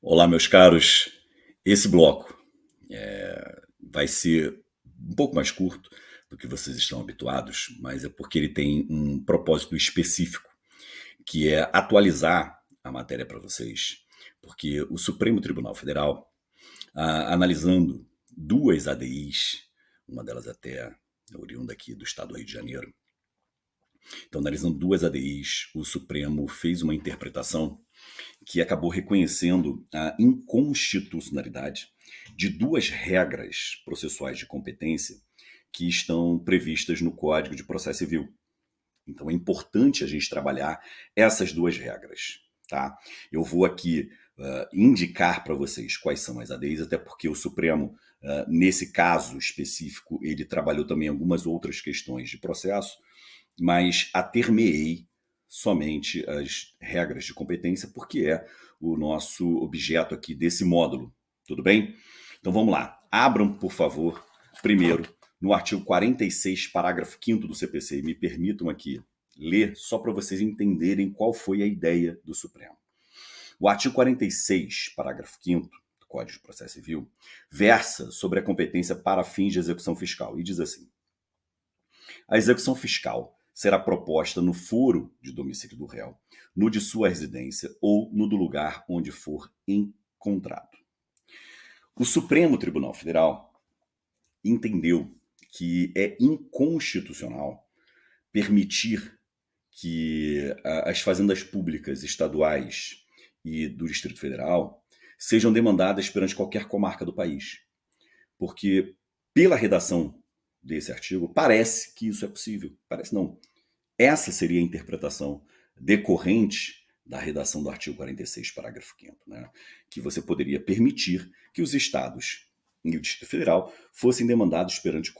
Olá, meus caros. Esse bloco vai ser um pouco mais curto do que vocês estão habituados, mas é porque ele tem um propósito específico, que é atualizar a matéria para vocês, porque o Supremo Tribunal Federal, analisando duas ADIs, uma delas até oriunda aqui do estado do Rio de Janeiro, então analisando duas ADIs, o Supremo fez uma interpretação que acabou reconhecendo a inconstitucionalidade de duas regras processuais de competência que estão previstas no Código de Processo Civil. Então é importante a gente trabalhar essas duas regras, tá? Eu vou aqui indicar para vocês quais são as ADIs, até porque o Supremo, nesse caso específico, ele trabalhou também algumas outras questões de processo, mas atermeei somente as regras de competência, porque é o nosso objeto aqui desse módulo, tudo bem? Então vamos lá. Abram, por favor, primeiro no artigo 46, parágrafo 5º do CPC, e me permitam aqui ler só para vocês entenderem qual foi a ideia do Supremo. O artigo 46, parágrafo 5º do Código de Processo Civil, versa sobre a competência para fins de execução fiscal e diz assim: a execução fiscal será proposta no foro de domicílio do réu, no de sua residência ou no do lugar onde for encontrado. O Supremo Tribunal Federal entendeu que é inconstitucional permitir que as fazendas públicas estaduais e do Distrito Federal sejam demandadas perante qualquer comarca do país. Porque, pela redação desse artigo, parece que isso é possível. Parece não. Essa seria a interpretação decorrente da redação do artigo 46, parágrafo 5º, né? Que você poderia permitir que os estados e o Distrito Federal fossem demandados perante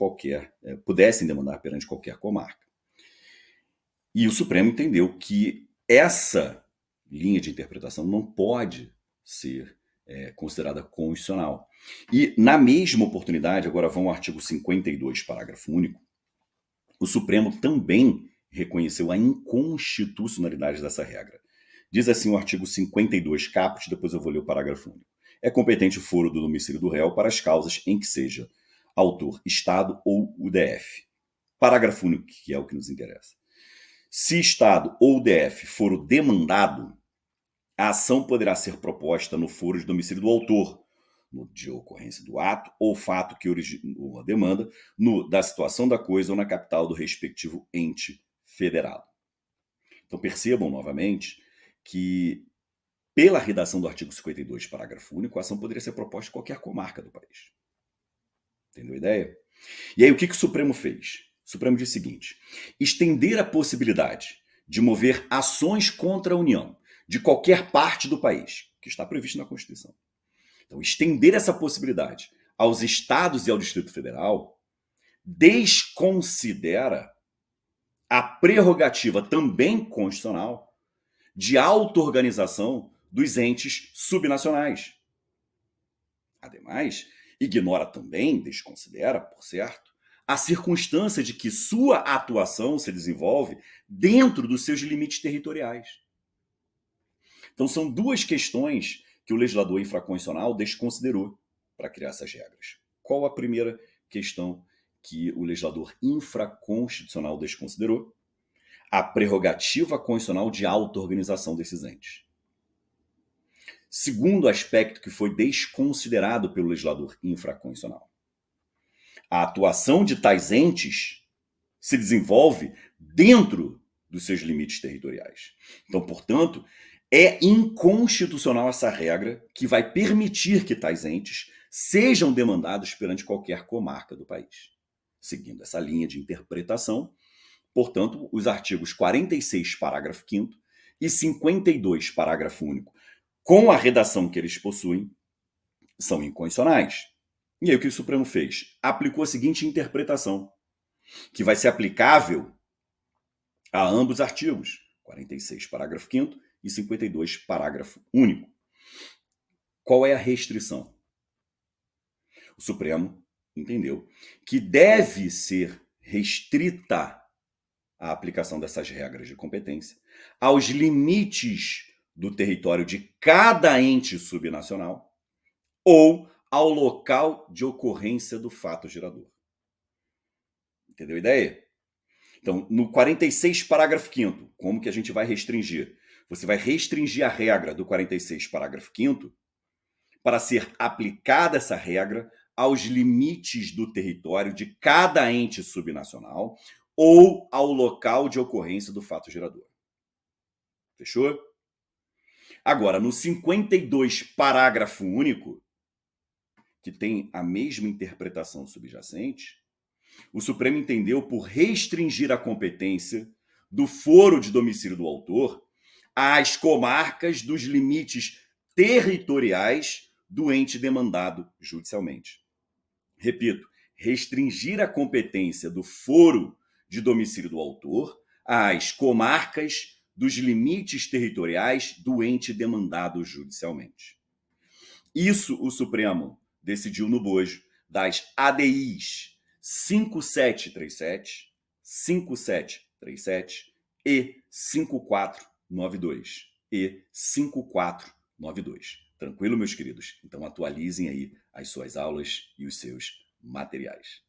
pudessem demandar perante qualquer comarca. E o Supremo entendeu que essa linha de interpretação não pode ser considerada constitucional. E, na mesma oportunidade, agora vão ao artigo 52, parágrafo único, o Supremo também reconheceu a inconstitucionalidade dessa regra. Diz assim o artigo 52, caput, depois eu vou ler o parágrafo único. É competente o foro do domicílio do réu para as causas em que seja autor Estado ou o DF. Parágrafo único, que é o que nos interessa. Se Estado ou DF for o demandado, a ação poderá ser proposta no foro de domicílio do autor, no de ocorrência do ato ou fato que originou a demanda, da situação da coisa ou na capital do respectivo ente federado. Então percebam novamente que, pela redação do artigo 52, parágrafo único, a ação poderia ser proposta em qualquer comarca do país. Entendeu a ideia? E aí o que o Supremo fez? O Supremo disse o seguinte: estender a possibilidade de mover ações contra a União de qualquer parte do país, que está previsto na Constituição. Então, estender essa possibilidade aos estados e ao Distrito Federal desconsidera a prerrogativa também constitucional de auto-organização dos entes subnacionais. Ademais, ignora também, desconsidera, por certo, a circunstância de que sua atuação se desenvolve dentro dos seus limites territoriais. Então, são duas questões que o legislador infraconstitucional desconsiderou para criar essas regras. Qual a primeira questão que o legislador infraconstitucional desconsiderou? A prerrogativa constitucional de auto-organização desses entes. Segundo aspecto que foi desconsiderado pelo legislador infraconstitucional: a atuação de tais entes se desenvolve dentro dos seus limites territoriais. Então, portanto, é inconstitucional essa regra que vai permitir que tais entes sejam demandados perante qualquer comarca do país. Seguindo essa linha de interpretação, portanto, os artigos 46, parágrafo 5º e 52, parágrafo único, com a redação que eles possuem, são inconstitucionais. E aí o que o Supremo fez? Aplicou a seguinte interpretação, que vai ser aplicável a ambos os artigos, 46, parágrafo 5º e 52, parágrafo único. Qual é a restrição? O Supremo entendeu que deve ser restrita a aplicação dessas regras de competência aos limites do território de cada ente subnacional ou ao local de ocorrência do fato gerador. Entendeu a ideia? Então, no 46, parágrafo 5º, como que a gente vai restringir? Você vai restringir a regra do 46, parágrafo 5º, para ser aplicada essa regra aos limites do território de cada ente subnacional ou ao local de ocorrência do fato gerador. Fechou? Agora, no 52, parágrafo único, que tem a mesma interpretação subjacente, o Supremo entendeu por restringir a competência do foro de domicílio do autor às comarcas dos limites territoriais do ente demandado judicialmente. Repito, restringir a competência do foro de domicílio do autor às comarcas dos limites territoriais do ente demandado judicialmente. Isso o Supremo decidiu no bojo das ADIs 5737, 5737 e 5492. E 5492. Tranquilo, meus queridos? Então atualizem aí as suas aulas e os seus materiais.